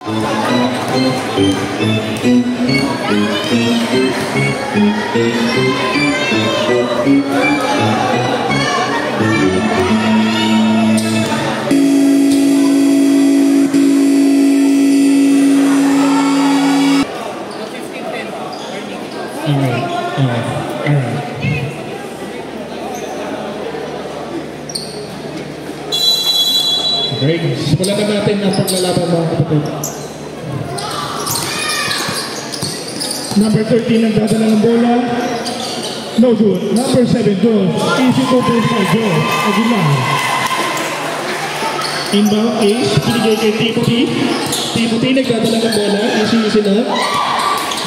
Okay, simulan na natin ang paglalaban mga kapatid. Number 13 ang dadala ng bola. No good. Number 7 goes. Easy to first by Joe Aguilar. Inbound Ace. Binigay kay Timothy. Timothy nagdadala ng bola. Easy na.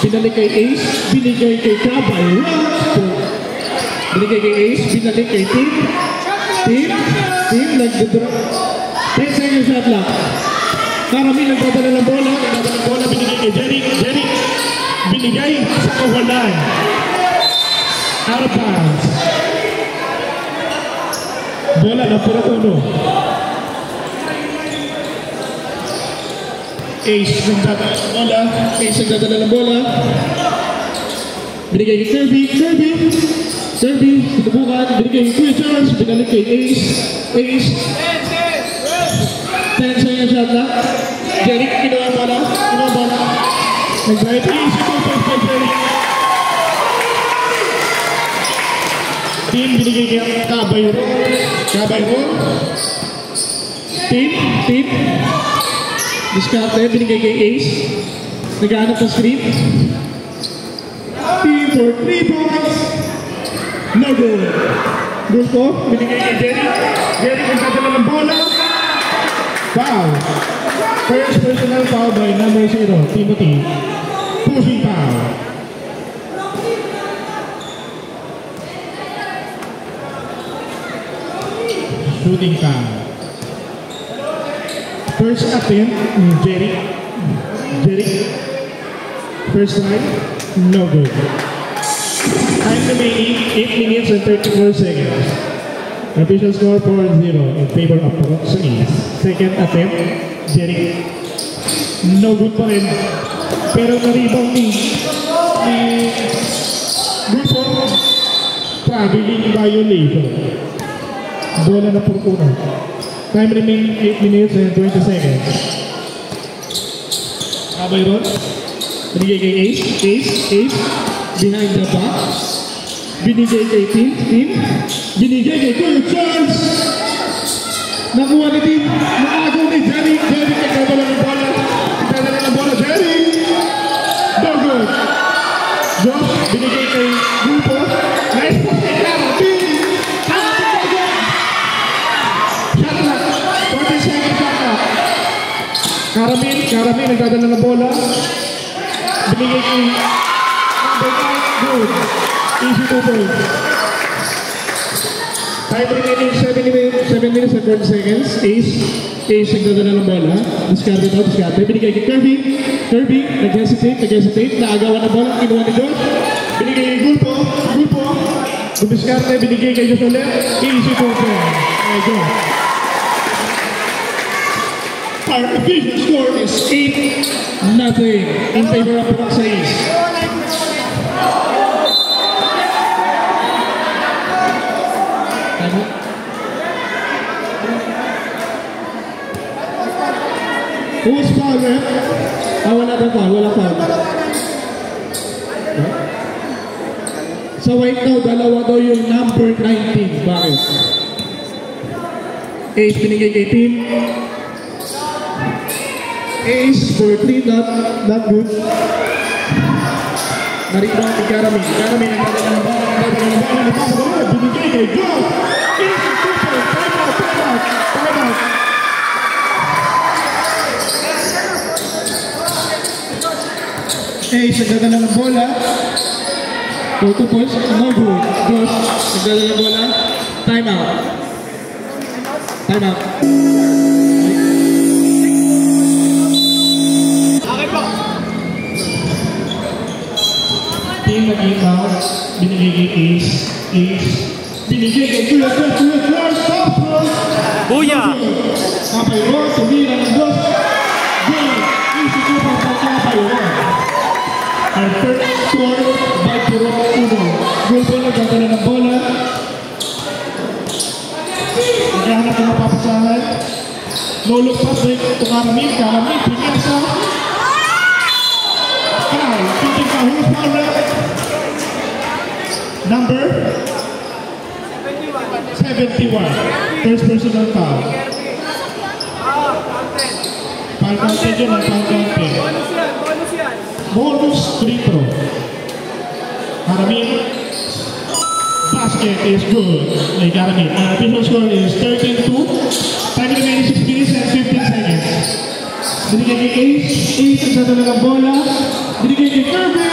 Binalik kay Ace. Binigay kay Cabay. Binigay kay Ace. Binalik kay Tim. Tim nagdadala. 10 seconds shot lang. Karami nagdadala ng bola. Nagdadala ng bola. Binigay kay Jerry. Binigay sa kawalan. Out of bounds. Bola na puro uno. Ace nagdadala ng bola. Ace nagdadala ng bola. Binigay kay Kirby. Sinubukan. Binigay kay Kuya Charles. Binalik kay Ace. 10 seconds shot lang. Jerry, kinuha bola. Nag-drive. Easy to first by Jerry. Team, binigay kay Cabay Ron. Team. Diskarte, binigay kay Ace. Naghanap ng screen. Team for 3 points. No good. Gusto, binigay kay Jerry. Jerry nagdadala ng bola. Foul. First personal foul by number 0, Timothy. Pushing foul. Shooting foul. First attempt, Jerry. First time, no good. Time remaining 8 minutes and 34 seconds. Official score 4-0 in favor of Roxanne. Second attempt, Jerry. No good pa rin. Pero na-rebound ni Grupo. Traveling violation. Bola na purpuna. Time remaining 8 minutes and 20 seconds. Cabay Ron. Binigay kay Ace. Behind the back. Binigay kay Tim. Binigay kay Kuya Charles. Nakuha ni Tim. Naagaw ni Jerry. Nagdadala ng bola. Jerry. No good. Josh. Binigay kay Grupo. Nice pass kay Clara. Tim. Shot lang. 40 seconds shot lang. Karami. Nagdadala ng bola. Binigay kay number 9. Good. Easy to point. Time remaining 7 minutes and 40 seconds. Ace nagdadala ng bola. Diskarte. Binigay kay Kirby. Nag-hesitate. Naagawan ng bola. Kinuha ni Josh. Binigay kay Gulpo. Diskarte. Binigay kay Josh ulit. Easy to point. Our official score is 8-0 in favor of Roxanne. Who's foul, ref? Wala foul. So right now, dalawa daw yung number 19. Bakit? Ace binigay kay Tim. Ace for 3, not good. Naribang kay Karami. Karami nagdadala ng bola. Binigay kay Joe. Easy super. Time out. Ace nagdadala ng bola. 2 points. No good. Josh nagdadala ng bola. Time out. Team nag-inbound. Binigay kay Ace. Binigay kay Kuya Charles. Buya! Kapay Ron, tumira ng Josh. Good. Easy Our first score by Puro Uno. Gulpo nagdadala ng bola. Naghahanap ng mapapasahan. No look pass break to Karamil. Karamil, pinasa. Foul. Shooting foul. Who's foul rep? Number 71. First personal foul. Foul counted yun ang foul counted. Bonus free throw. Karamil. Basket is good. Like Karamil. Official score is 13-2. Time remaining 6 minutes and 15 seconds. Binigay kay Ace. Ace ang dadala ng bola. Binigay kay Kirby.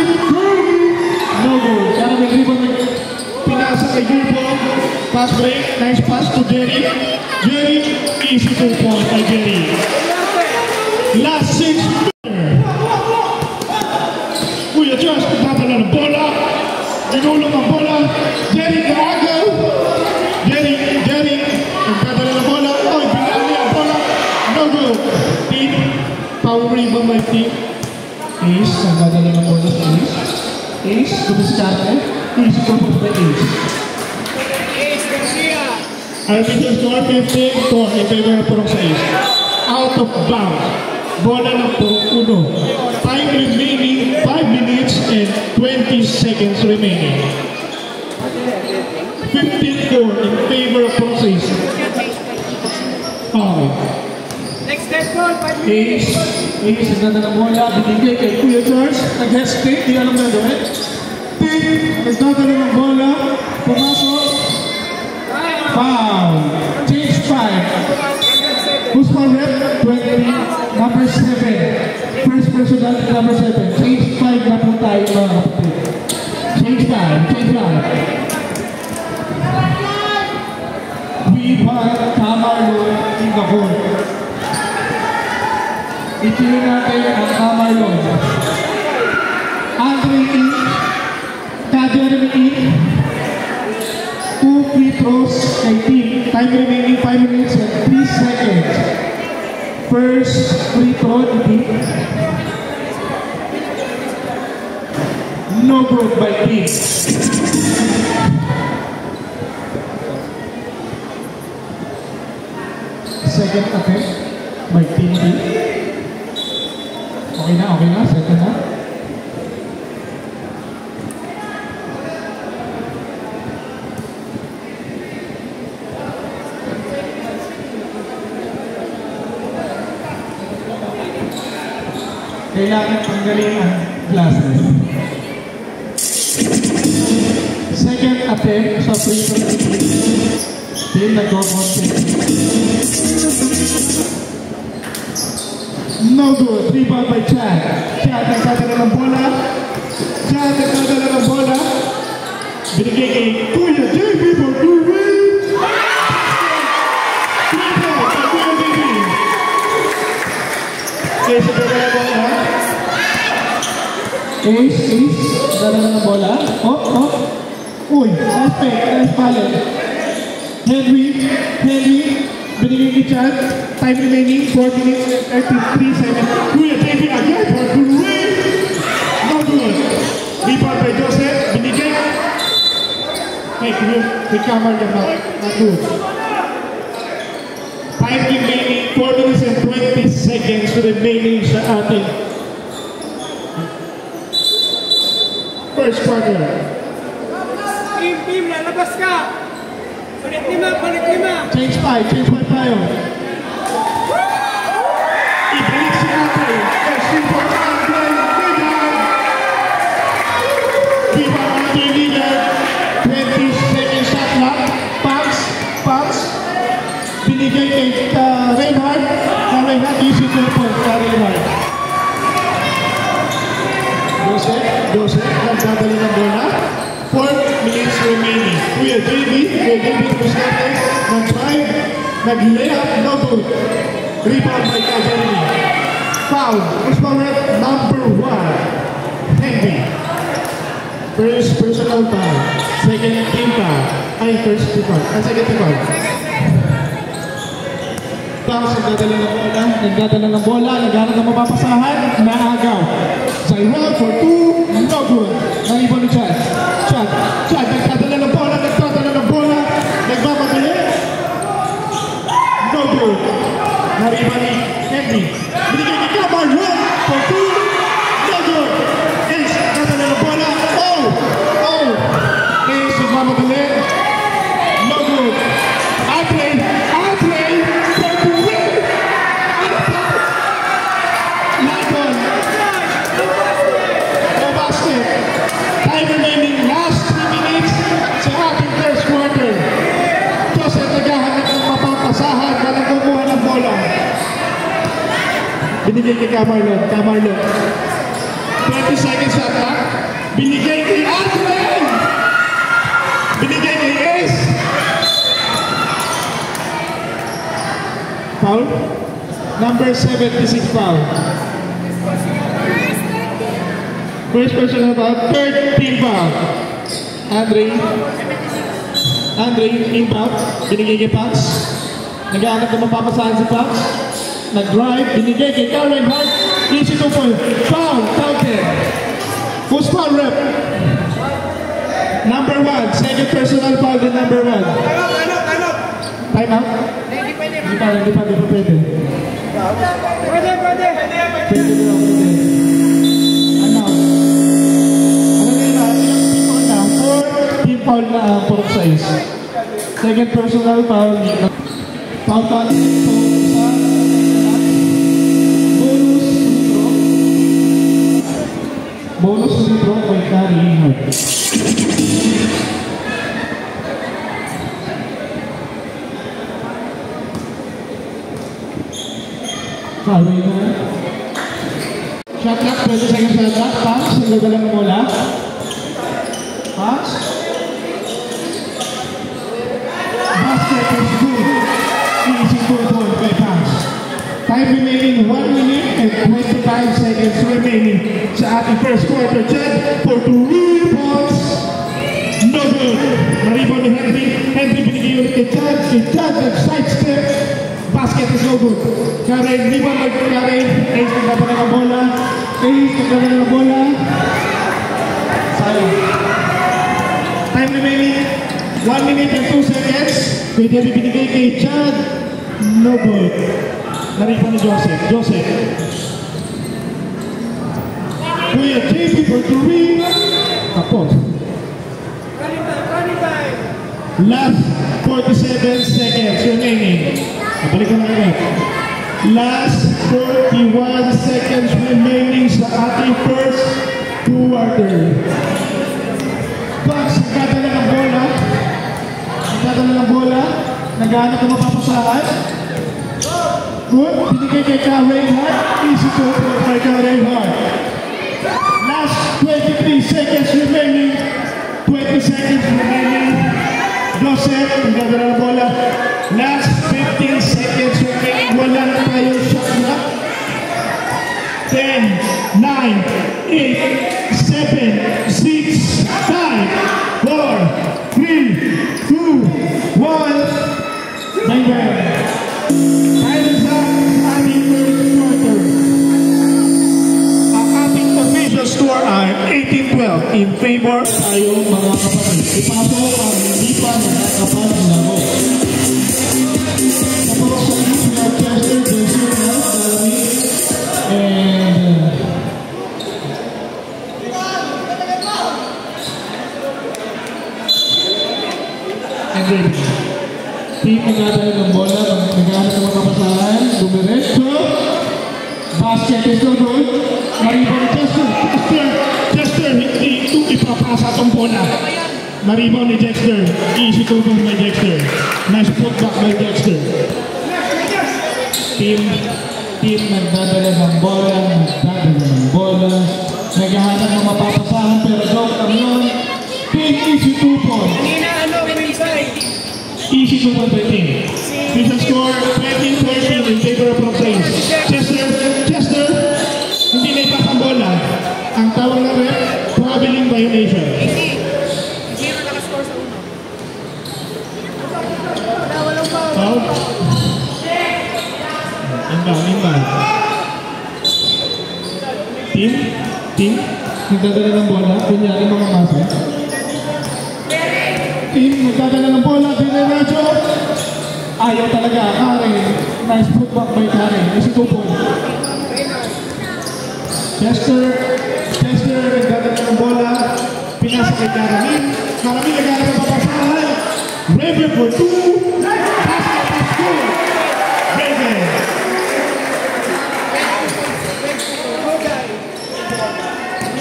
No goal. Karamil rebound pinasa kay Gulpo. Pass break. Nice pass to Jerry. Jerry. Easy 2 point by Jerry. Last 6 minutes. Kuya Josh, dadala ng bola. Ginulong ang bola. Jerry Garago. Jerry. Nagdadala ng bola. Oy, binali ang bola. No goal. Team. Power rebound by team. Ace. Nagdadala ng bola sa Ace. Ace. Dumiskarte. Easy purpose by Ace. Arbitral score 15-4 in favor ng Purok sa Ace. Out of bounds. Bola ng Purok Uno. Time remaining 5 minutes and 20 seconds remaining. 15-4 in favor of Purok sa Ace. Okay. Next step ball, 5 minutes. Ace, nagdadala ng bola. Binigay kay Kuya George. Nag-hesitate. Di alam na gawin. Nagdadala ng bola. Pumasok. Foul. Change 5. Who's foul rep? 20. Number 7. First personal number 7. Change 5 na po tayo mga kapatid. Change 5. We want Camarlo in the court. Itinyo natin ang Camarlo. Andre E. Jeremy E. 2 free throws kay team. Time remaining 5 minutes and 3 seconds. First free throw ni team. No good by team. Second attempt by team B. Okay na. Second na. Kailangan tanggalin ang glasses. Second attempt sa free throw. Team nag-go-contest. No good. Rebound by Chad. Chad nagdadala ng bola. Binigay kay Kuya JB for 2 wins. Ace, dala ng bola. Ace, dala ng bola. Uy, nice pallet. Henry, binigay kay Chad. Time remaining 4 minutes and 33 seconds. Kuya JB again for 2 wins. No good. Rebound by Joseph. Binigay. Kay Kamar na not good. Time remaining 4 minutes and 20 seconds remaining sa ating first quarter. Team, lalabas ka! Balik lima! Change 5 tayo. Ibalik si Ate. First team for Andre Ligan. Viva Andre Ligan. 20 seconds shot clock. Pass. Binigay kay Reinhardt. Reinhardt easy to point kay Reinhardt. Joseph, nagdadali ng bola. 4 minutes remaining. Kuya JB Buscate, nag-drive, nag-layup, no good. Rebound by Jeremy. Foul. First foul rep, number 1. Henry. First personal foul. Second team foul. First team foul. Second team foul. Bounce, nagdadala ng bola, naghanap ng mapapasahan, naagaw. Zaira for 2, Binigay kay Camarlo. 20 seconds shot clock. Binigay kay Andre! Binigay kay Ace. Foul. Number 76 foul. First personal foul. Third team foul. Andre, inbound. Binigay kay Pax. Nag-aanap na mapapasahan si Pax. Nag-drive. Binigay kay Karen Hart. Easy 2 point. Foul. Counted. Who's foul rep? Number 1. Second personal foul din number 1. Time out? Hindi pa pwede. Pwede. Pwede. Ano? Ano nila? Team foul na 4 size. Second personal foul. Foul sa bonus intro by Karen Hart. Foul na. Shot clock, 20 seconds shot clock. Pass, nagdadala ng bola. Pass. Basket is good. Easy 2 point by pass. Time remaining 1 minute and 25 seconds remaining sa ating first quarter. Chad for 2 rebounds. No good. Na-rebound ni Henry. Henry binigay ulit kay Chad. Nag-sidestep. Basket is no good. Karen, rebound by Karen. Ace nagdadala ng bola. Sayang. Time remaining 1 minute and 2 seconds. Pwede binigay kay Chad. No good. Naripan ni Joseph. Kuya JP for 2 tapos. Last 47 seconds remaining. Balik ko na agad. Last 41 seconds remaining sa ating first quarter. Bucks, nagdadala ng bola. Naghahanap ng mapapasahan. Good. Binigay kay Karen Hart. Easy to throw by Karen Hart. Last 23 seconds remaining. 20 seconds remaining. Joseph, nagdadala ng bola. Last 15 seconds remaining. Wala na tayong shot clock. 10, 9, 8, 7, 6, 5, 4, 3, 2, 1. Bye-bye. Time is up sa ating first quarter. Ang ating official score ay 18-12 in favor tayong mga kapatid. Ipasok ang hindi pa nakakapal ng laro. Kapag sa Chester, Benson, Dalami, and David. Team nagdadala ng bola, nagdadala ng mga kapasahan, dumiretso. Basket is no good. Maribo ni Chester, hindi ito ipapasa itong bola. Maribo ni Dexter, easy to go by Dexter. Nice putback by Dexter. Team nagdadala ng bola, naghahanap ng mapapasahan pero joke lang yun. Team easy 2 points. Easy 2 point by team. Official score 20-13 in favor of Rocksays. Chester, hindi na ipas ang bola. Ang tawag na rep, traveling violation. Zero nakascore sa uno. Foul. Inbound. Team, nagdadala ng bola, kunyari mga masa. Team, nagdadala ng bola, dinerecho. Ayaw talaga, Karen. Nice putback by Karen. Isi 2 points. Chester, nagdadala ng bola. Pinasa kay Karen. Marami nagdadala ng papasahan. Raven for 2. Basket is good. Raven.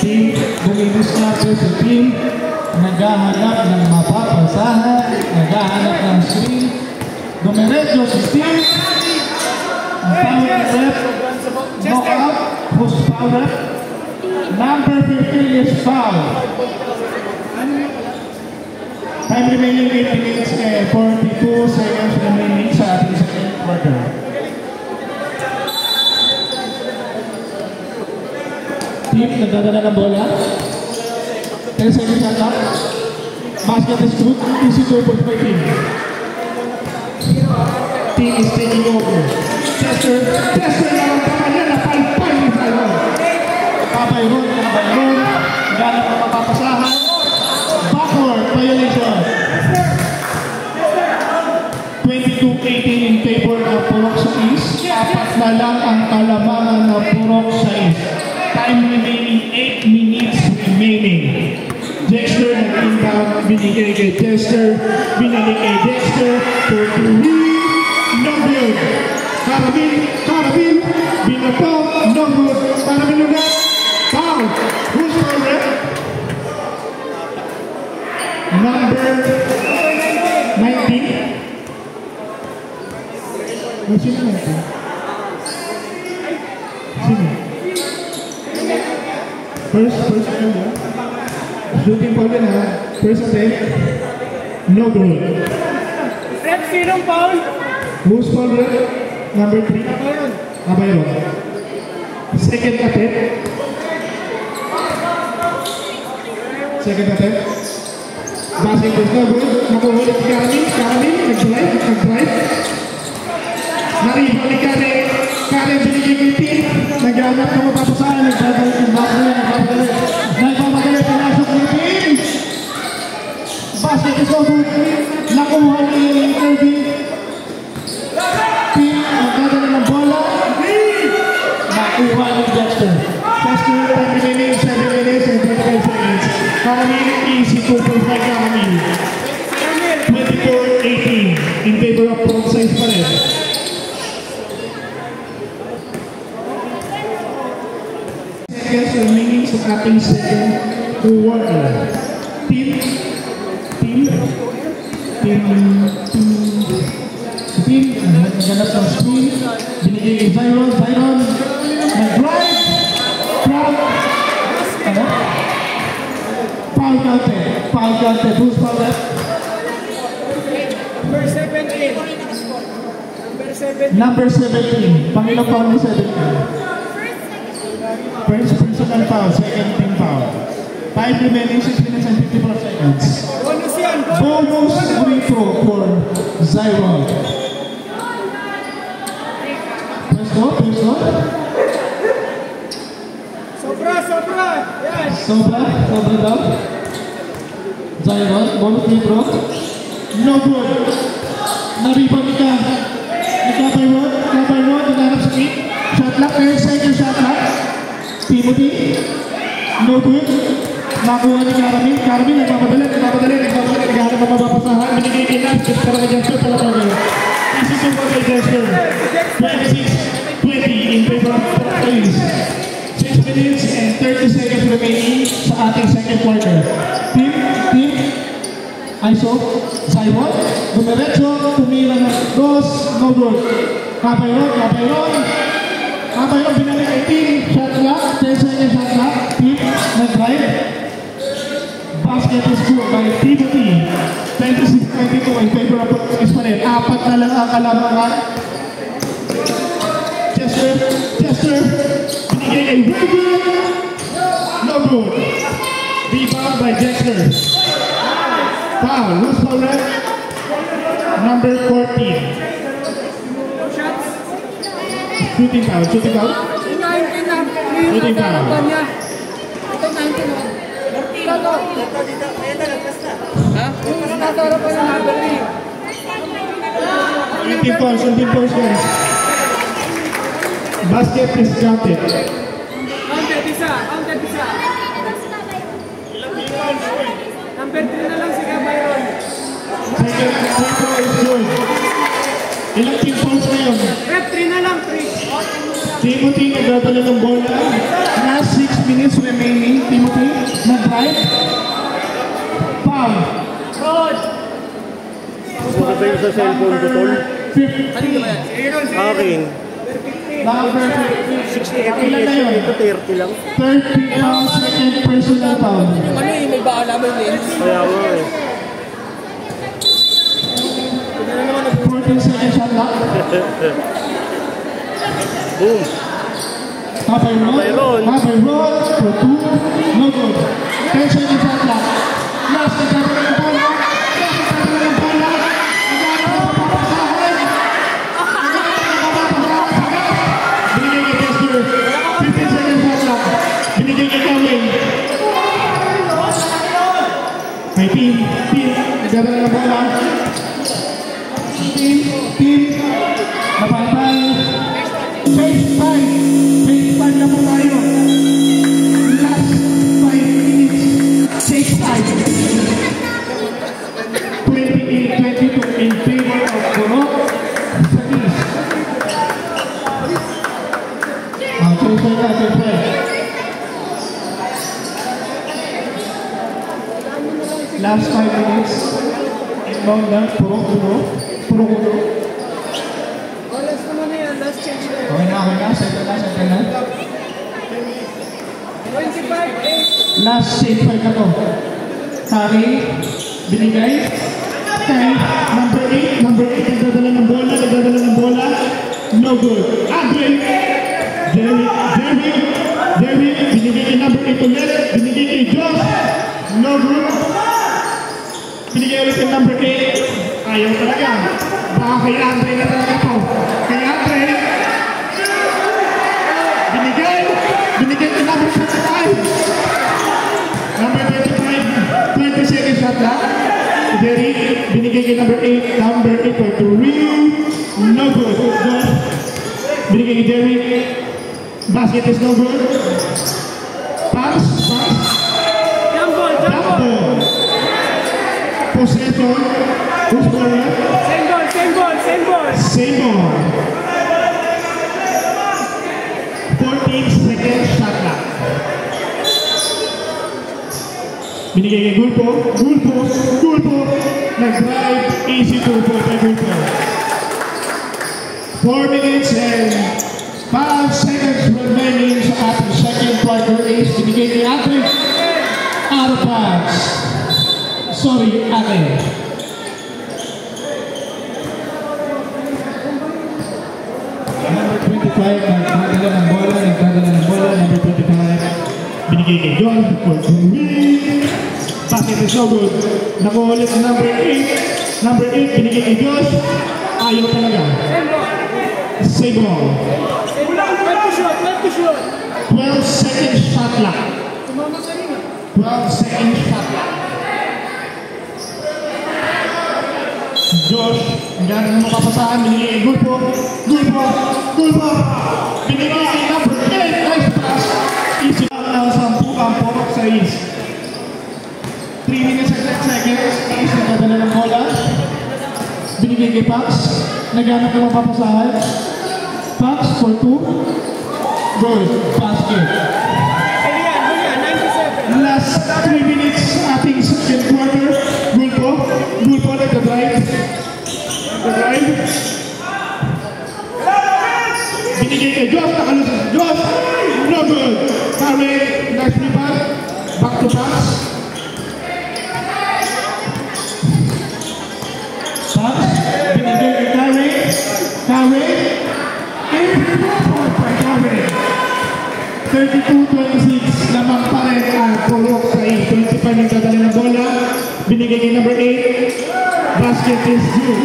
Team, dumilis natin sa team. Naghahanap ng mapapasahan. Naghahanap ng screen. Dumiretso si Steve. Ang power rep. knockout. Who's fouled up? Number 15 is fouled. Time remaining 8 minutes and 42 seconds remaining sa ating second quarter. Team, nagdadala ng bola. 10 seconds shot clock. Basket is good. Easy 2 points by team. Team is taking over. Chester na ang pangalan na palpal ni Bayron. Kabayron. Ganap na mapapasahan. Backward violation. 22-18 in favor of Purok sa East. Apat na lang ang kalamangan ng Purok sa East. Time remaining 8 minutes remaining. Dexter nag-inbound, binigay kay Dexter, binigay kay Dexter for 3. No good. Carabin, binato, no good. Carabin ulit. Foul. Who's for it? Number 19. Sino 19? Sino? First area. Shooting foul din ha. First attempt. No good. Rep, sinong foul? Who's foul rep? Number 3. Abayron. Second attempt. Second attempt. Basket is no good. Nakuhulit si Karen. Nag-drive. Naribalik Karen binigay kay team. Nag-aanap na mapapasahan. Nagpapagalit. Pinasok ni team. Basket is no good. Nakuha ni Kirby. Team, magdadala ng bola. Nakuha ni Dexter. Dexter, 10 minutes, 7 minutes, and 25 seconds. Karamil, easy 2 points by Karamil. 24-18 in favor of Purok sa East pa rin. Seconds remaining sa ating second quarter. Team, nagganap ng screen, binigay kay Zyron, nag-drive, trap, foul counted, who's fouled up? Number 17, Panginoon foul ni 17. First personal foul, second team foul. 5 remaining, 6 minutes and 54 seconds. Bonus free throw for Zyron. First one. Sobra. Yes. Sobra daw. Zyron, bonus free throw. No good. Naribang ka. Nagkabayron, dinarap sa kick. Shot lock, second shot lock. Timothy. No good. Nakuha ni Carabin, nagpapadali, naghahanap ng mapapasahan. Binigay kay Lance, para kay Dexter, palapagay. Easy to for kay Dexter. 26-20 in favor of Purok sa East. 6 minutes and 30 seconds remaining sa ating second quarter. Team, ISO, Zyron, dumiretso, tumira ng cross, no good. Kabayron, binalik kay team, shot clock, 10 seconds shot clock, team, nag-drive. Basket is good by Timothy. 26-22 in favor of Purok sa East pa rin. Apat na lang ang kalamangan. Chester, binigay kay Wilbur. No good. Rebound by Dexter. Foul. Who's foul rep? Number 14. Shooting foul. Shooting foul. Shooting points, guys. Basket is counted. Counted isa. Number 3 na lang si Kabayron. Second free throw is good. Ilang team fouls ngayon? Rep, 3 na lang, 3. Timothy nagdadala ng bola. Last 6 minutes remaining. Timothy nag-drive. Foul. Rod. Pupunta tayo sa cellphone ko, tol. Fifth. Akin. Number 60 ilan na yun? ito 30 lang. 30 pounds second personal foul. Yung ano eh, may baka naman din. Kaya mo eh. 14 second shot clock. Boom. Half a roll. Half a roll for 2. No good. 10 second shot clock. Last na gagawin ng bola. Binigay kay Kawin. May team. Nagdadala ng bola. Team. Napantay. Phase 5 na po tayo. Last 5 minutes. Phase 5. 28-22 in favor of Borok. Satis. Last 5 minutes. Inbound lang. Puro kulo. Last naman na yan, last change na yan. Okay na. Second na. 25-8. Last save 5 na to. Kari. Binigay. Kay number 8. Nagdadala ng bola. No good. Andre. Derrick. Binigay kay number 8 ulit. Binigay kay Josh. No good. Binigay ulit kay number 8. Ayaw talaga. Baka kay Andre na talaga to. Kay Andre. Binigay kay number 25. Number 25. 20 seconds shot lang. Derrick. Binigay kay number 8. Number 8 for 3. No good. Binigay kay Derrick. Basket is no good. Pass. Jump ball. Possession. Who's scoring? Same ball. 14 seconds shot clock. Binigay kay Gulpo. Nag-drive. Easy to for Gulpo. 4 minutes and 5 seconds remaining sa ating second quarter ace. Binigay kay Ate. Out of bounds. Sorry, Ate. Number 25, nagdadala ng bola. Number 25, binigay kay John for 2. Basket is no good. Nakuulit ang number 8. Number 8, binigay kay Josh. Ayaw talaga. Save ball. 12 seconds shot clock. 12 seconds shot clock. Josh, ang gano'n na mapapasahan, binigay kay Gulpo. Binigay kay number 8. Nice pass. Easy lang sa 10 ang porok sa East. 3 minutes and 10 seconds. East nagdadala ng bola. Binigay kay Pax. Naghanap na mapapasahan. Pax for 2. Goal. Basket. Last 3 minutes ating second quarter. Gulpo nagdadrive. Binigay kay Josh. Nakalusot. Josh. No good. Karen. Nice rebound. Back to Pax. Binigay kay Karen. Every point by Karen. 32-26. Lamang pa rin ang pulok sa 8. 25 nagdadala ng bola. Binigay kay number 8. Basket is due.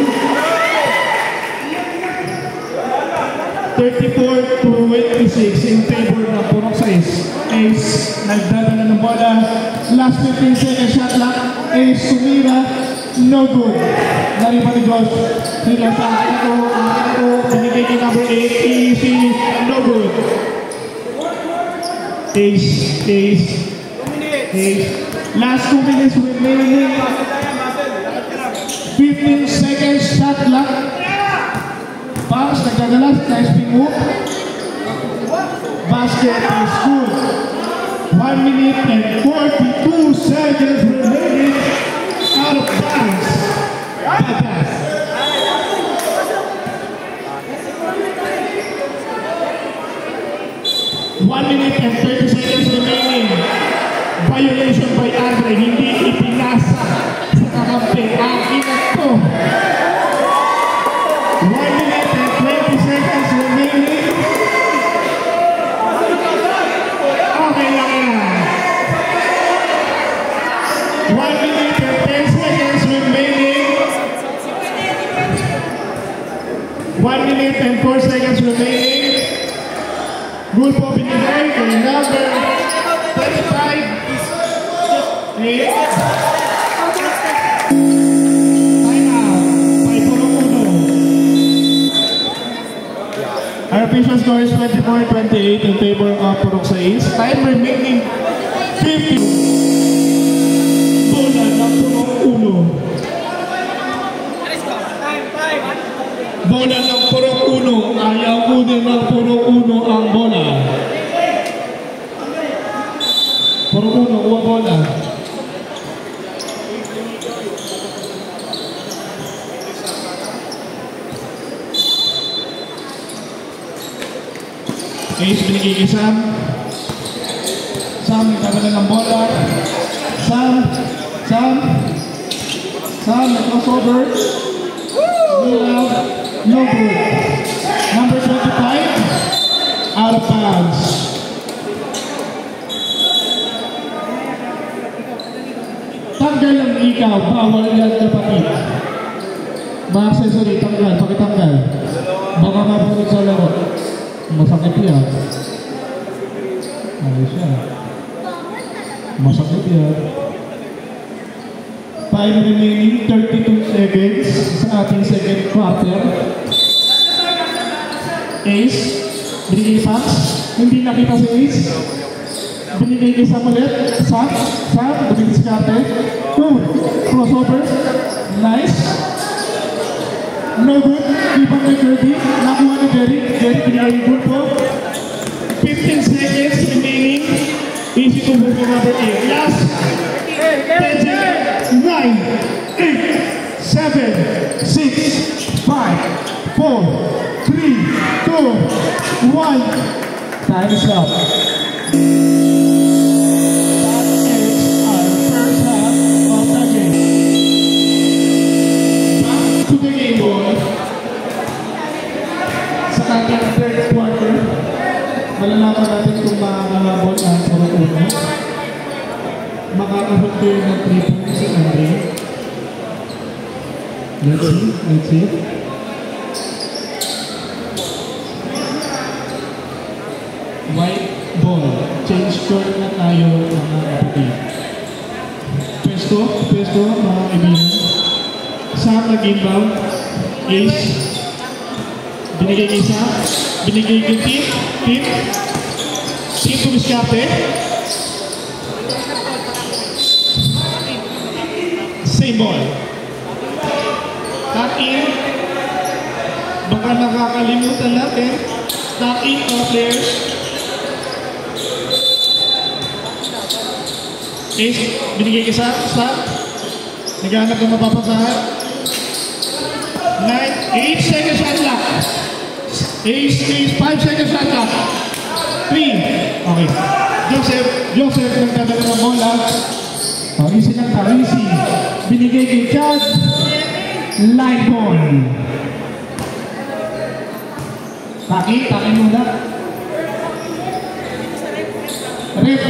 34-26 in favor ng pulok sa Ace. Nagdadala ng bola. Last 15 seconds shot clock. Ace tumira. No good. Naripa ni Josh. Sila sa ito. Binigay kay number 8. Easy. No good. Ace. Last 2 minutes remaining. 15 seconds shot clock. Pass. Nagdadalas. Nice ping hook. Basket is good. 1 minute and 42 seconds remaining. Out of bounds. Bad pass. 1 minute and 30 seconds remaining. Violation by Andre, hindi ipinasa sa kakampi ang ingat ko. 1 minute and 20 seconds remaining. Okay lang yan. 1 minute and 10 seconds remaining. 1 minute and 4 seconds remaining. Good po binigay kay number 35. 8. Time out. 5-1. Our official score is 24-28 in favor of Purok 6. Time remaining 50. Bola ng Purok 1. Bola ng Purok 1. Ayaw kunin ng Purok 1 ang bola. Purok 1, kuha bola. Ace binigay kay Sam. Sam, nagkabala ng bola. Sam, nag-crossover. No good. Number 25, out of bounds. Tanggal ang ikaw, bawal yan kapatid. Mga accessory, tanggal, pakitanggal. Baka mapunod sa laro. Masakit yan. Ayos yan. Masakit yan. 5 remaining, 32 seconds sa ating second quarter. Ace, binigay pass. Hindi nakita si Ace. Binigay kay Sam ulit. Sam, binigay si Kate. Crossover. Nice. No good. Ibang kay Kirby. Nakuha ni Jerry. Jerry binigay good po. 15 seconds remaining. Easy to move to number 8. Last 10 seconds. 9, 8, 7, 6, 5, 4, 3, 2, 1. Time is up. That is our first half of the game. Back to the game, boy. Sa ating third quarter, malalaman natin kung makakabot ang Purok 1. Makakabot ko yung nag-3 si Andre. Let's see. White ball. Change score na tayo mga kapatid. Pwesto mga kaibigan. Sam nag-inbound. Ace. Binigay kay Sam. Binigay kay Tim. Tim tumiskate. Same ball. Tap in. Baka nakakalimutan natin. Tap in all players. Ace, binigay ka sa stop. Naghanap ng mapapasahan. 8 seconds shot clock. Ace, 5 seconds shot clock. 3. Okay. Joseph nagdadala ng bola. Easy lang ka, easy. Binigay kay Chad. Line ball. Taki muna. Red.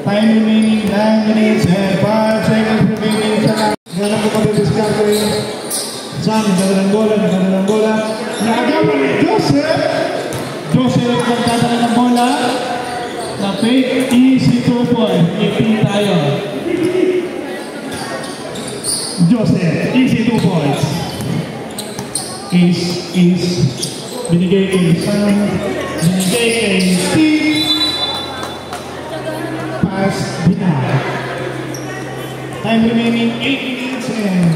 Time remaining 9 minutes and 5 seconds remaining. Ganap ko pa discovery. Sam, nagdadala ng bola. Nakagawa ni Joseph nagdadala ng bola. Na fake, easy 2 point. Ipin tayo. Joseph, easy 2 points. Is binigay kay Sam, binigay kay Steve. Pass, binay. Time remaining 8 minutes and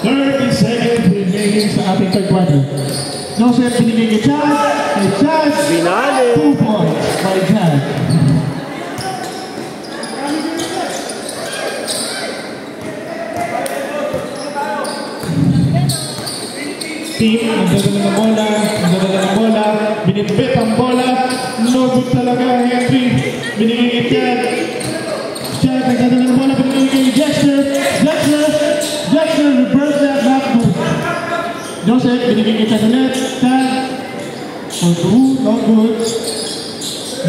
30 seconds remaining sa ating third quarter. Joseph binigay kay Chad. Binali. 2 points by Chad. Team, nagdadala ng bola, binibit ang bola, no good talaga, Henry, binigay kay Chad, nagdadala ng bola, binigay kay Dexter, reverse that, not good. Joseph, binigay kay Chad ulit, Chad, for 2, not good.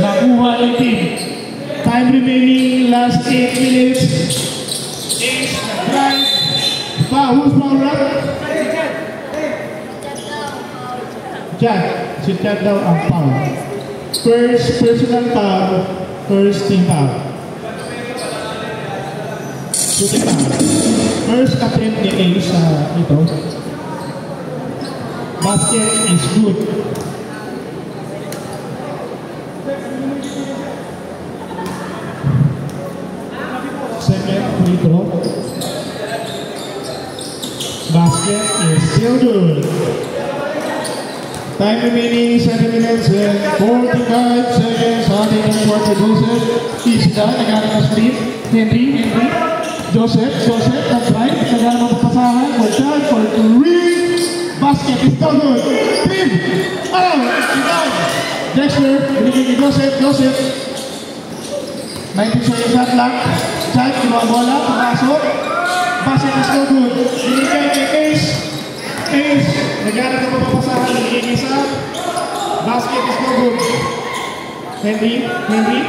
Nakuha yung team. Time remaining, last 8 minutes. Ace, drive. Who's foul run? Chad. Si Chad daw ang foul. First personal foul, first team foul. Shooting foul. First attempt ni Ace sa ito. Basket is good. Second free throw. Basket is still good. Time remaining 7 minutes and 45 seconds. Starting in quarter Joseph. Easy down. Nagana ng screen. Henry. Joseph. Nag-drive. Nagana ng pasahan. For Chad. For 3. Basket is still good. Team. Dexter. Binigay ni Joseph. 19 seconds shot lang. Chad. Kinuha bola. Pumasok. Basket is still good. Binigay kay Ace. Nagana ka mapapasahan. Binigay kay Sam. Basket is still good. Henry. Binigay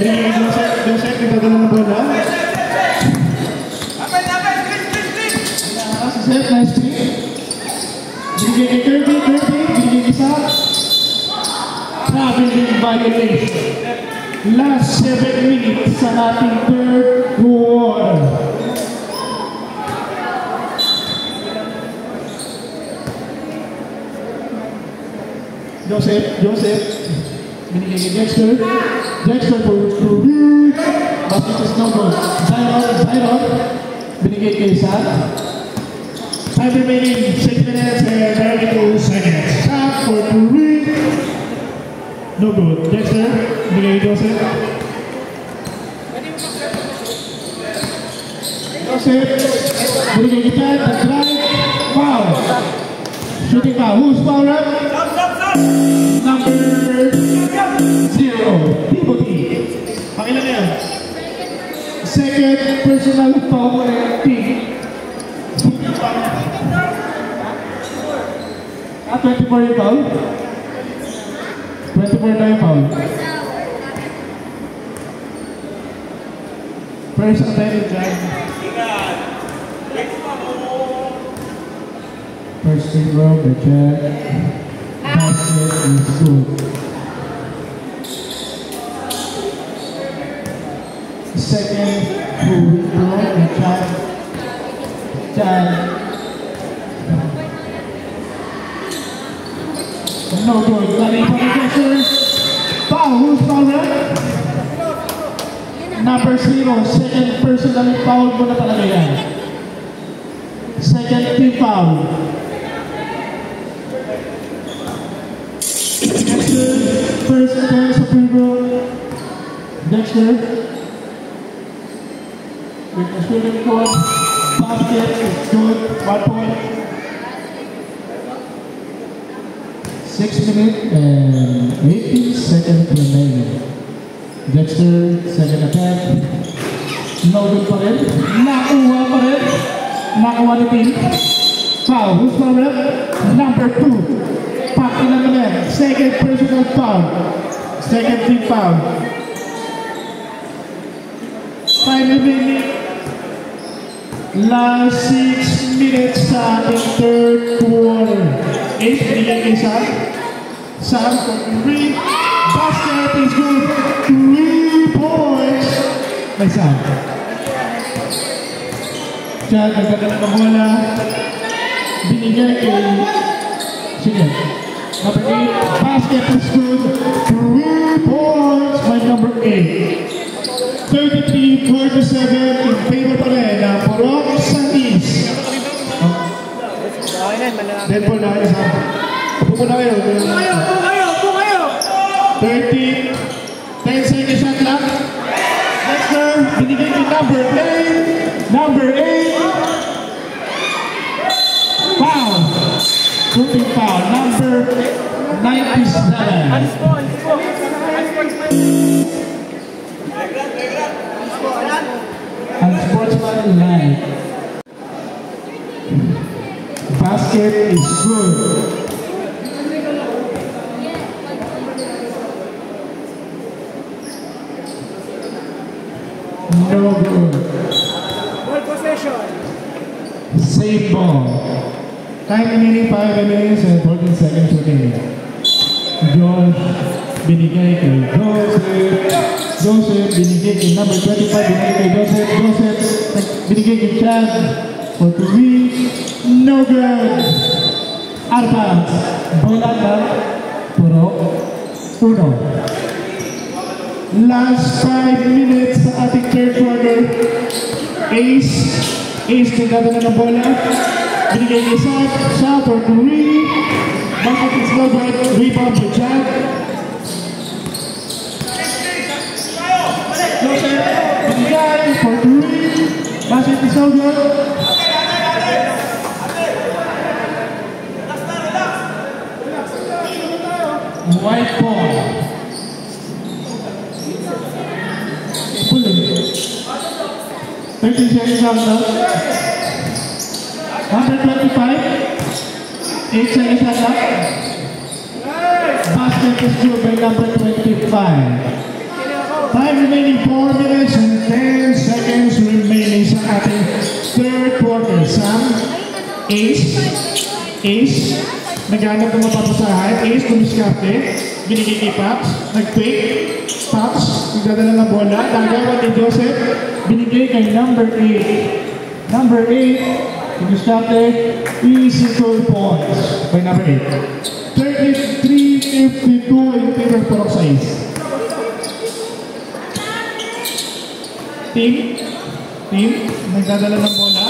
kay Joseph. Nagdadala ng bola. Seth, nice play. Binigay kay Kirby. Binigay kay Sam. Traveling violation. Last 7 minutes sa ating third quarter. Joseph. Binigay kay Dexter for 2. Basket is no good. Zion. Binigay kay Sam. Time remaining 6 minutes and 32 seconds. Sam for 3. No good. Dexter. Binigay kay Joseph. Binigay kay Chad. Nag-drive. Foul. Shooting foul. Who's foul up? Number 0. Peabody. Pakilan na yan. Second personal foul ng team. 24 yung foul? 24 na yung foul. First attempt dyan. First free throw, the check. Basket is good. Second free throw, the check. No good. Running for the Dexter. Foul. Who's foul run? Number 0. Second personal foul mo na talaga yan. Second team foul. Dexter. First attempt sa free throw. Dexter. With the shooting court. Basket is good. 1 point. 6 minutes and 18 seconds remaining. Dexter, second attempt. No good pa rin. Nakuha ni team. Foul. Who's foul rep? Number 2. Pakilan naman. Second personal foul. Second team foul. Time remaining. Last 6 minutes sa ating third quarter. 8, binigay kay Sam. Sam for 3. Basket is good. 3 points. Kay Sam. Chad, nagdadala ng bola. Binigay kay... Sige. Number 8. Basket is good. 3 points by number 8. 33-47 in favor pa rin ng Purok Santis. Dead ball na isa. Upo po na kayo. Upo kayo. 30. 10 seconds shot lang. Dexter, binigay kay number 8. Foul. Shooting foul, number 97. Unsportsmanlike. Basket is good. No good. Ball possession. Same ball. Time remaining 5 minutes and 14 seconds remaining. Josh binigay kay Joseph binigay kay number 25, binigay kay Joseph binigay kay Chad for 3, no good. Out of bounds. Bola ng puro 1. Last 5 minutes sa ating third quarter. Ace nagdadala ng bola. Binigay kay Sam for 3. Basket is no good. Rebound to Chad. Joseph, binigay for 3. Basket is no good. White ball. Pulling. 30 seconds on the 125. 8 seconds on the basket is good by number 25. Time remaining 4 minutes and 10 seconds remaining sa ating third quarter. Sam, Ace, naghanap ng mapapasahan. Ace, kumiskarte. Binigay kay Paps. Nag-pick. Paps, nagdadala ng bola. Nagawa ni Joseph. Binigay kay number 8. Number 8, kumiskarte. Easy 2 points by number 8. 33-52 in favor of Purok Sais. Team, nagdadala ng bola.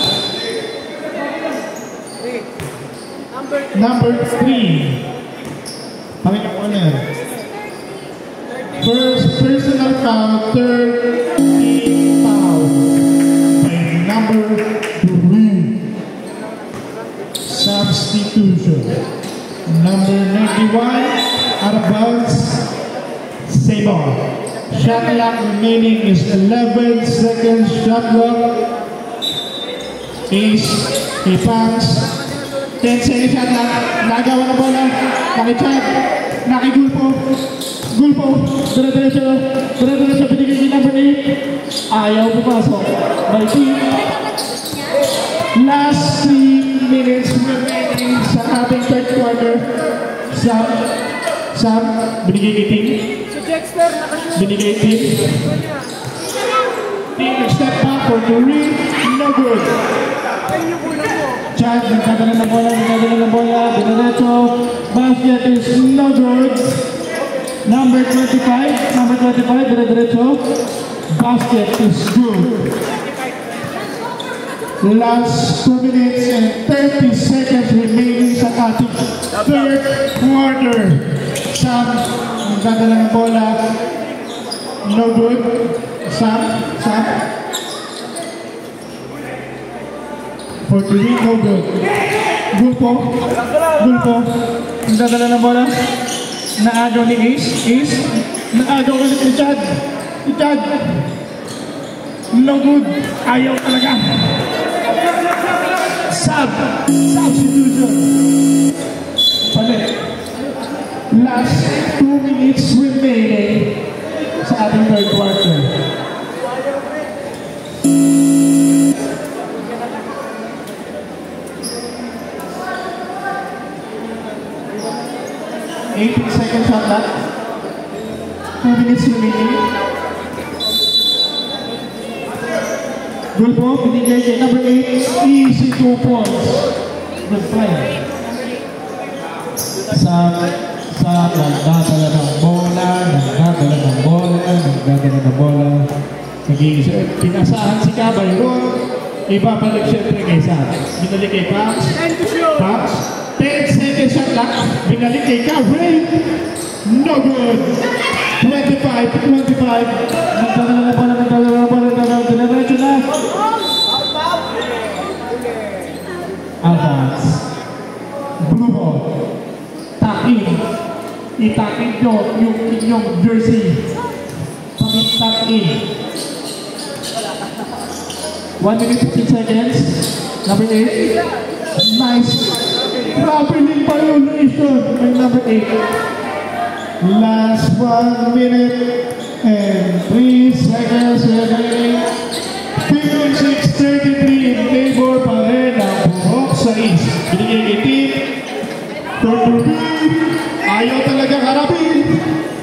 Number 3. Panginoong owner. First personal foul, third team foul by number 3. Substitution. Number 91, out of bounds, save ball. Shot clock remaining is 11 seconds. Shot clock. Ace, kay Pams. 10 seconds shot clock. Nagawa na bola. Naki-Chad. Naki-Gulpo. Dire-diretso. Binigay kay number 8. Ayaw pumasok. By team. Last 3 minutes remaining sa ating third quarter. Sam, binigay kay team. Dexter, nakashoot. Binigay team. Team step back for 3. No good. Ay, yung kulang mo. Chad, nagkadala ng bola. Diretso. Basket is no good. Number 25, dire-diretso. Basket is good. Last 2 minutes and 30 seconds remaining sa ating third quarter. Sam, nagdadala ng bola. No good. Sam. For 3, no good. Gulpo. Nagdadala ng bola. Naagaw ni Ace. Naagaw ulit ni Chad. No good. Ayaw talaga. Substitution. Palit. Last 2 minutes remaining sa ating third quarter. Seconds on that. 2 minutes remaining. Gulpo, binigay kay number 8. Easy 2 points. Good play. Sa nagdadala ng bola. Pinasahan si Cabay Ron. Ibabalik siyempre kay Sam. Binalik kay Paps. 10 seconds shot clock. Binalik kay Cabay. No good. 25. Nagdadala ng bola. Diretso na. Advance. blue ball. Tuck in. I-tuck in nyo yung inyong jersey. Pag-tuck in. 1 minute 15 seconds. Number 8. Nice. Traveling violation by number 8. Last 1 minute and 3 seconds remaining. 56-33 in favor pa rin ang Burok sa East. Binigay kay team. Ayaw talagang harapin.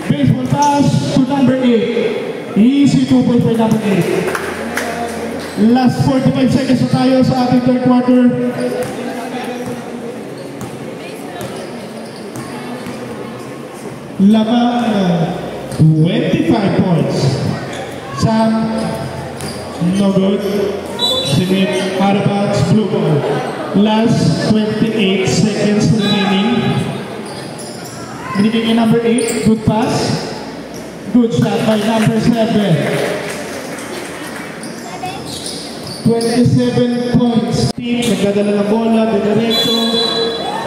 Baseball pass to number 8. Easy 2 point by number 8. Last 45 seconds na tayo sa ating third quarter. Lamang 25 points. Sam, no good. Simit, out of bounds, blue ball. Last 28 seconds remaining. Binigay kay number 8, good pass. Good shot by number 7. 27 points. Team, nagdadala ng bola, diretso.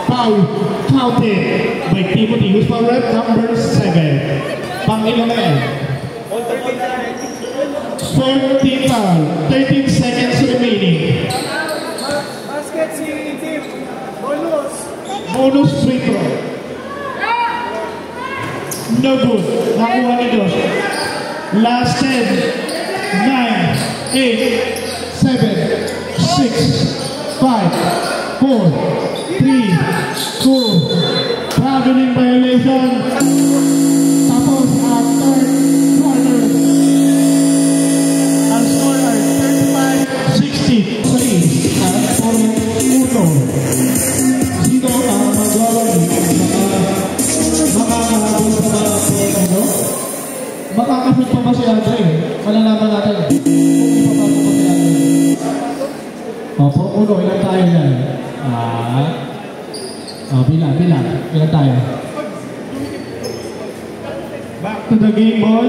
Foul, counted by Timothy, who's foul rep number 7. Panginoon na yan. 40 foul, 13 seconds remaining. Basket si team. Bonus. Bonus free throw. No good. Nakuha ni Dos. Last 10, 9, 8, 7, 6, 5, 4, 3, 2, traveling violation. Tapos ang third quarter. Ang score ay 35-60. At for uno. Sino ang magwawagi? Makakahabol pa ba ano? Makakashoot pa ba si Andre? Malalaman natin. Kung ipapasok pa si Andre. For uno, ilan tayo yan? Bilang. Ilan tayo? Back to the game ball.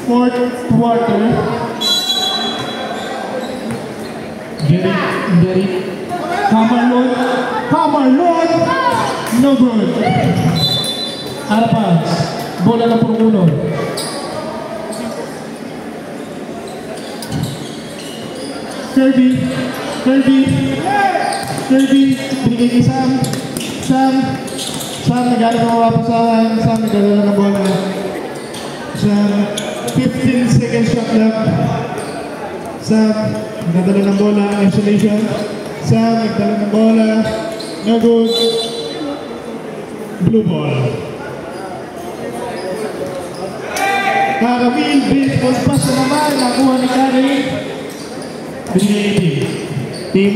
Fourth quarter. Jerry. Kamarlon. No good. Out of bounds. Bola na por uno. Kirby. Binigay kay Sam. Sam, nag-aaral na mapapasahan. Sam, nag-aaral na bola. Sam, 15 seconds shot left. Sam, nagdadala ng bola. Isolation. Sam, nagdala ng bola. No good. Blue ball. Karamil, baseball pass na naman. Nakuha ni Kari. Binigay ni team.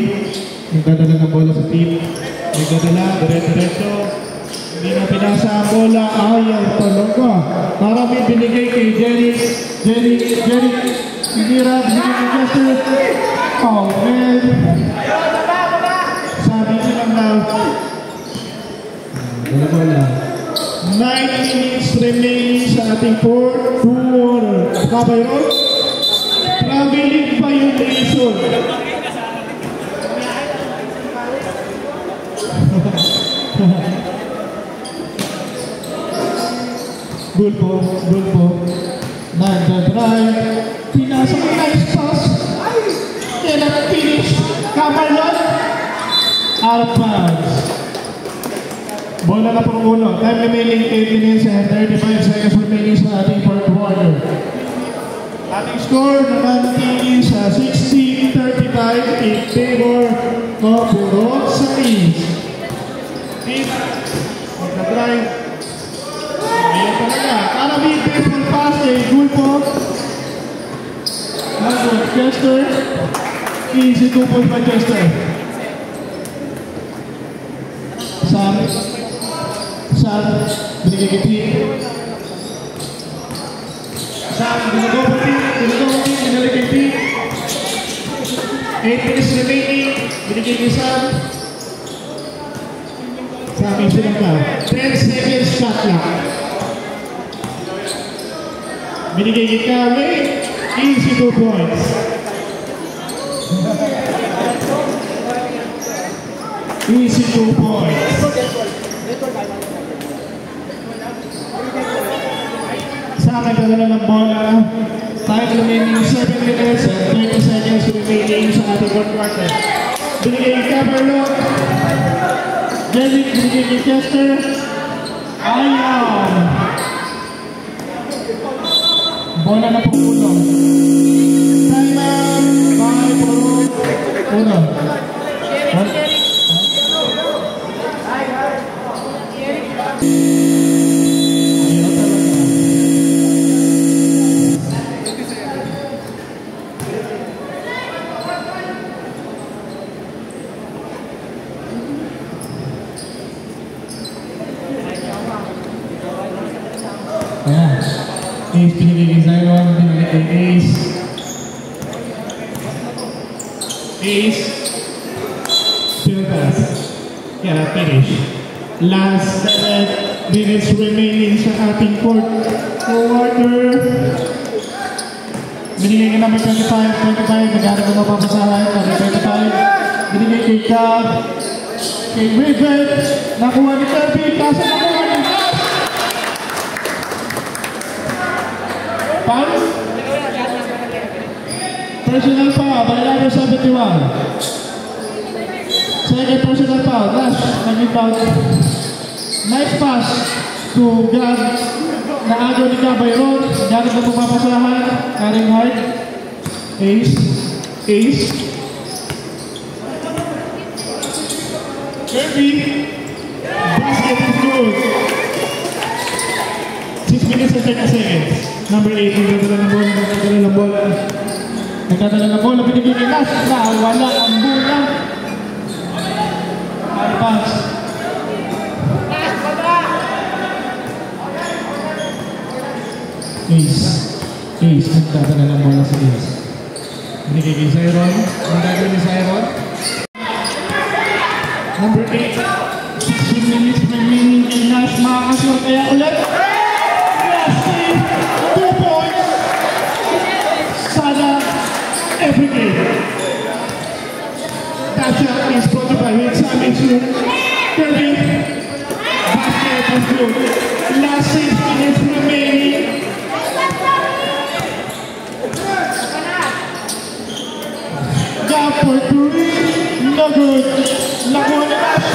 Nagdadala ng bola sa team. Nagdadala, diretso. Hindi na pinasa ang bola. Ayaw talaga. Karamil, binigay kay Jerry. Sinira, binigay kay Chester. Oh, man. Sabi silang na. Bola. 9 minutes remaining sa ating 4 quarter. Kabayron, traveling violation. Gulpo. 9-9. Pinasok ang nice pass. Kailan finish. Kabayron. Out of bounds. Bola na por uno. Time remaining 8 minutes and 35 seconds remaining sa ating fourth quarter. Ating score naman is 60-35 in favor of Burok sa East. Magka-drive. Ayan talaga. Karami baseball pass kay Gulpo. Nagod Chester. Easy 2 point by Chester. Sam, binigay kay team. Sam, binagawa kay team. 8 minutes remaining. Binigay kay Sam. Sam, isi lang ka. 10 seconds shot lang. Binigay kay Kari. Easy 2 points. Easy 2 points. Sa akin, dala ng bola. Time remaining 7 minutes and 20 seconds remaining sa ating fourth quarter. Binigay yung cover lock. Jelly, binigay yung Chester. Ayaw. Bola na po uno. Time out. 5-4. Uno. Ayan. Ace pinigay kay Zion, pinigay kay Ace. Ace. Still pass. Kaya finish. Last 7 minutes remaining sa ating fourth quarter. Binigay kay number 25, naghanap ng mapapasahan, number 25. Binigay kay Cab, kay Rivet, nakuha ni Kirby, kaso nakuha ni Cab. Foul? Personal foul, by number 71. Second personal foul, Nash, naging foul. Nice pass to Gab, naagaw ni Cabayron, gamit na pumapasahan, carrying hard. Ace, Ace. Kirby, basket is good. 6 minutes and 30 seconds. Number 8, nagdadala ng bola, nagdadala ng bola. Nagdadala ng bola, binigay kay Nash, na wala ang bola. High pass. Ace, Ace, nagdadala ng bola sa Ace. Binigay kay Zyron, nagdadala ni Zyron. Number 8, 16 minutes remaining kay Nash, makakasyon kaya ulit. Every game. That shot is brought by Sam Mitchell. Kirby. Basket is good. Last 6 minutes remaining. Gap for 3. No good. Nakuha ni Nash.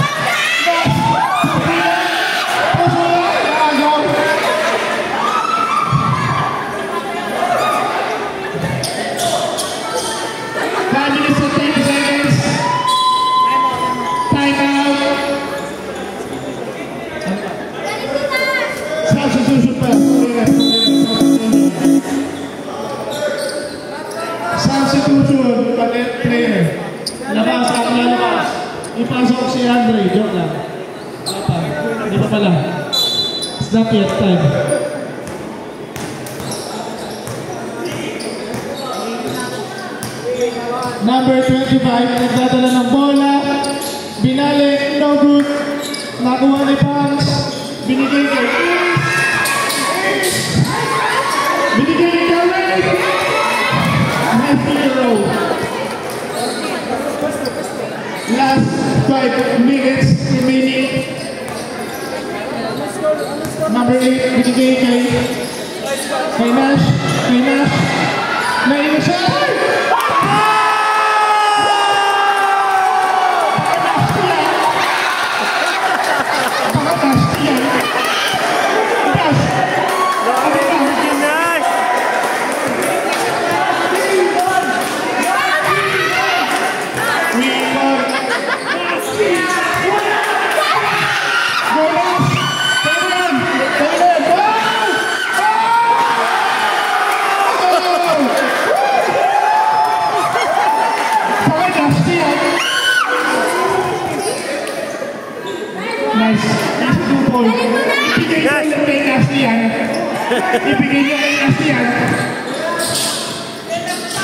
Substitution, palit player. Labas, ako lalabas. Ipasok si Andre, joke lang. Hindi pa pala. It's not yet time. Number 25, nagdadala ng bola. Binalik, no good. Nakuha ni Pangs. Binigay kay binigay kay Karen. Last 5 minutes remaining. Number 8, binigay kay Nash. Naiwan siya. Ibigay niyo kay Nastian.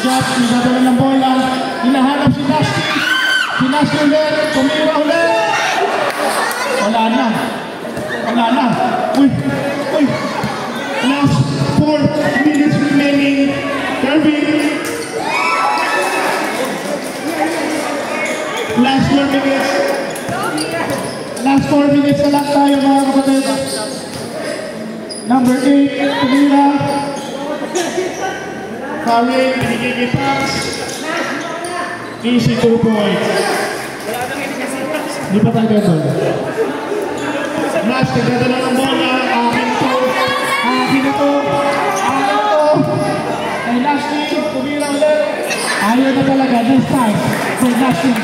Gap, nagdadala ng bola. Hinahanap si Nasty. Si Nasty ulit. Tumira ulit. Wala na. Uy. Last 4 minutes remaining. Kirby. Last 4 minutes. Last 4 minutes na lang tayo mga kapatid. Number 8, Tumira. Karen, binigay kay Pax. Easy 2 points. Hindi pa tayo doon. Last, kagada na ng bola. Akin ito. Akin ito. Akin ito. Kay last team, Tumira ulit. Ayaw na talaga this time. Kay last team.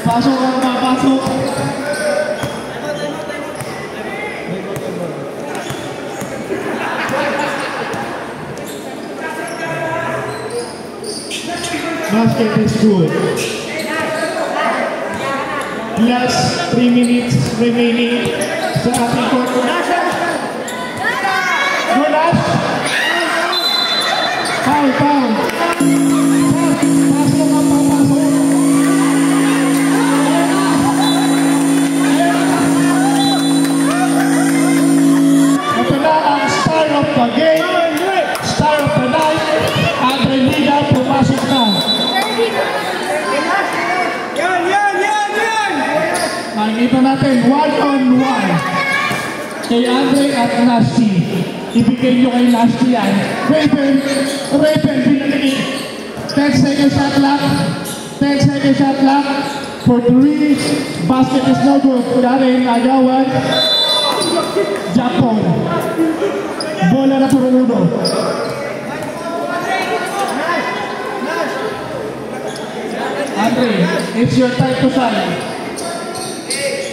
Pasok ang papasok. Basket is good. Last 3 minutes remaining sa ating court. Go last. Foul. Pasok ang papasok. Ito na ang star of the game. Star of the night. Andre Liga, pumasok na. Nakikita natin, 1-on-1 kay Andre at Nasty. Ibigay nyo kay Nasty yan. Raven, binigay. 10 second shot clock. 10 second shot clock. For 3. Basket is no good. Darin, agawan. Japon. Bola na turuno. Andre, it's your time to shine.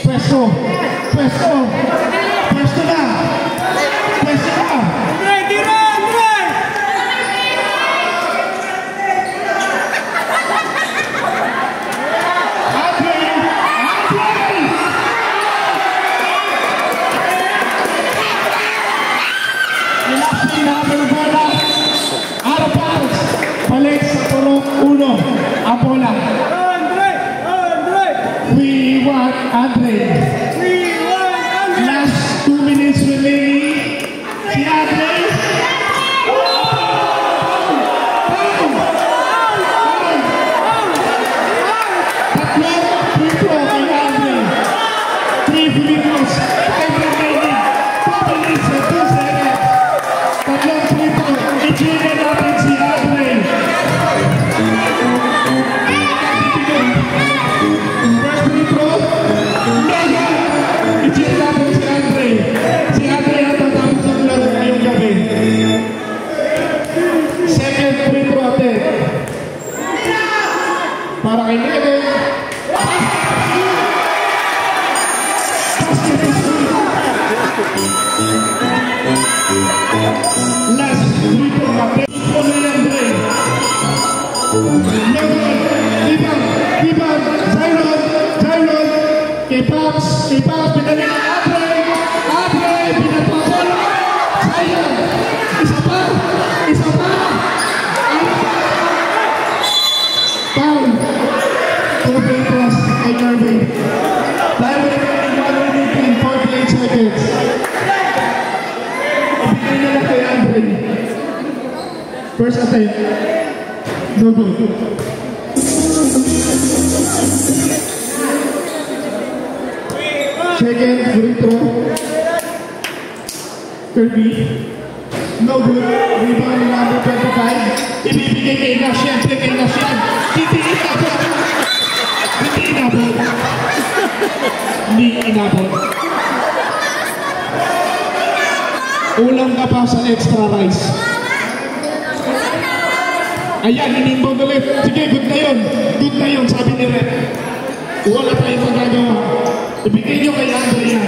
Pwesto na. Balik sa turong 1. Ang bola. We want Andre. Last 2 minutes remaining. Si Andre. Tatlong free throw kay Andre. 3 free throws. 5 remaining. 2 minutes and 2 seconds. Tatlong free throw. I-chile natin si Andre. First free throw. I-chile natin si Andre. Si Andre ang tatapos ang laro ngayong gabi. Second free throw natin. Para kay Neden. Last free throw natin. Ibang, Zyron, kay Paps, pinalik ang Andre, pinagpabola, Zyron, isa pa, foul, 2 free throws kay Irving, time remaining 1 minute and 48 seconds, ibigay nila kay Andre, first attempt, no good. Second free throw. Kirby. No good. Rebound number 25. Ibibigay kay Nash. Siyempre kay Nash yan. Hindi inabot. Ulang ka pa sa extra rice. Ayan, inimbog ulit. Sige, good na yun, sabi ni Red. Wala tayong magagawa. Ibigay nyo kay Andre yan.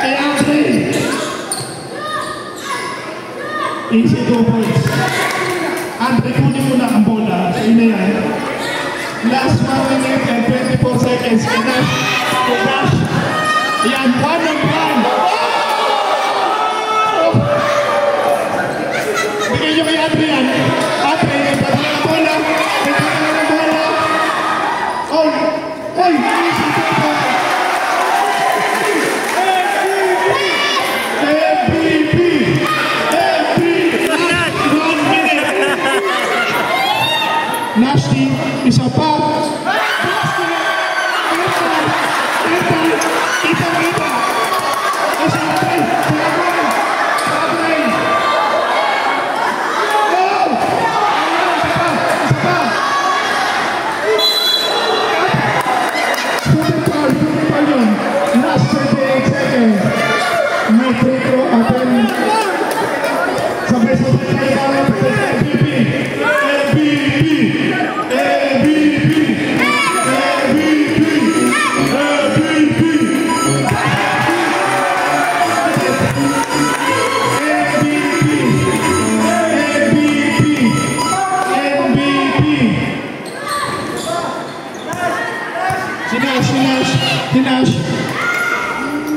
Kay Andre. Easy 2 points. Andre, kunin mo na ang bola. Sa ina yan. Last 1 minute and 24 seconds. Kay Nash. Ayan, 1-on-1. Ibigay nyo kay Andre yan. Andre, nagpatala ng bola. Oy! Easy 2 points. MVP! Last 1 minute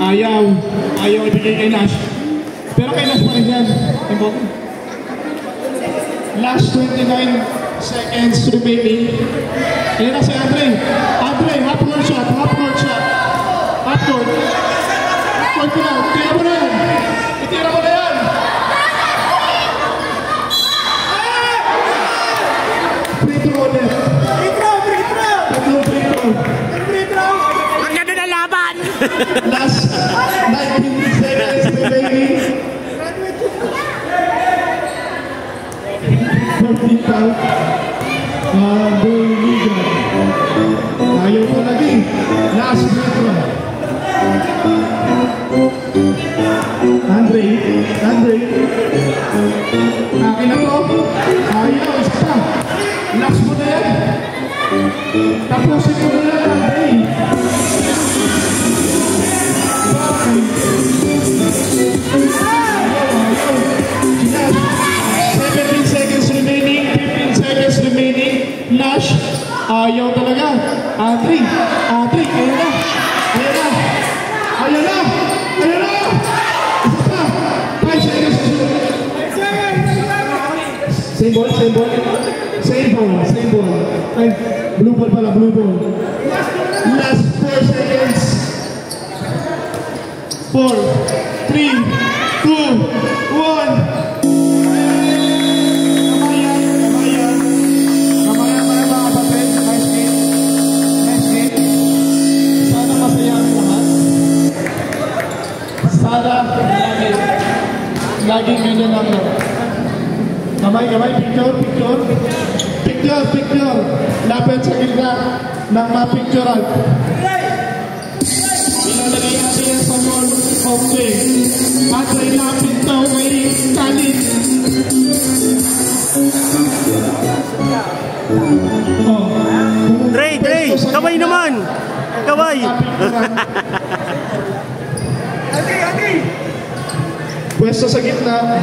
Ayaw ibigay kay Nash. Pero kay Nash pa rin yan. Last 29 seconds remaining. Ayan na si Andre. Andre, half court shot. Half court. Half court ko na. Tira mo na yan. Itira mo na yan. Free throw ulit. Tatlong free throw. Ang ganda na laban! Last 19 seconds remaining. 14 foul. Liga. Ayaw ko lagi. Last free throw. Andre. Akin na to. Ayaw, isa pa. Last mo na yan. Tapusin mo na yan, Andre. Ayaw. 17 seconds remaining. 15 seconds remaining. Nash. Ayaw talaga. Andre. Ayaw na. Isa pa. 5 seconds. Same ball. Ay, blue ball pala, blue ball. Last 4 seconds. 4, 3, 2, 1. Kamayan mga kapatid. Nice game. Sana masaya ang lahat. Sana laging ganyan ang kamay, picture. Lapit sa gilna ng mapicturean. Ilalagay natin yan sa mall of fame. At ay lapit daw kay Kalit. Dre, kaway naman! Kaway! Pwesto sa gitna.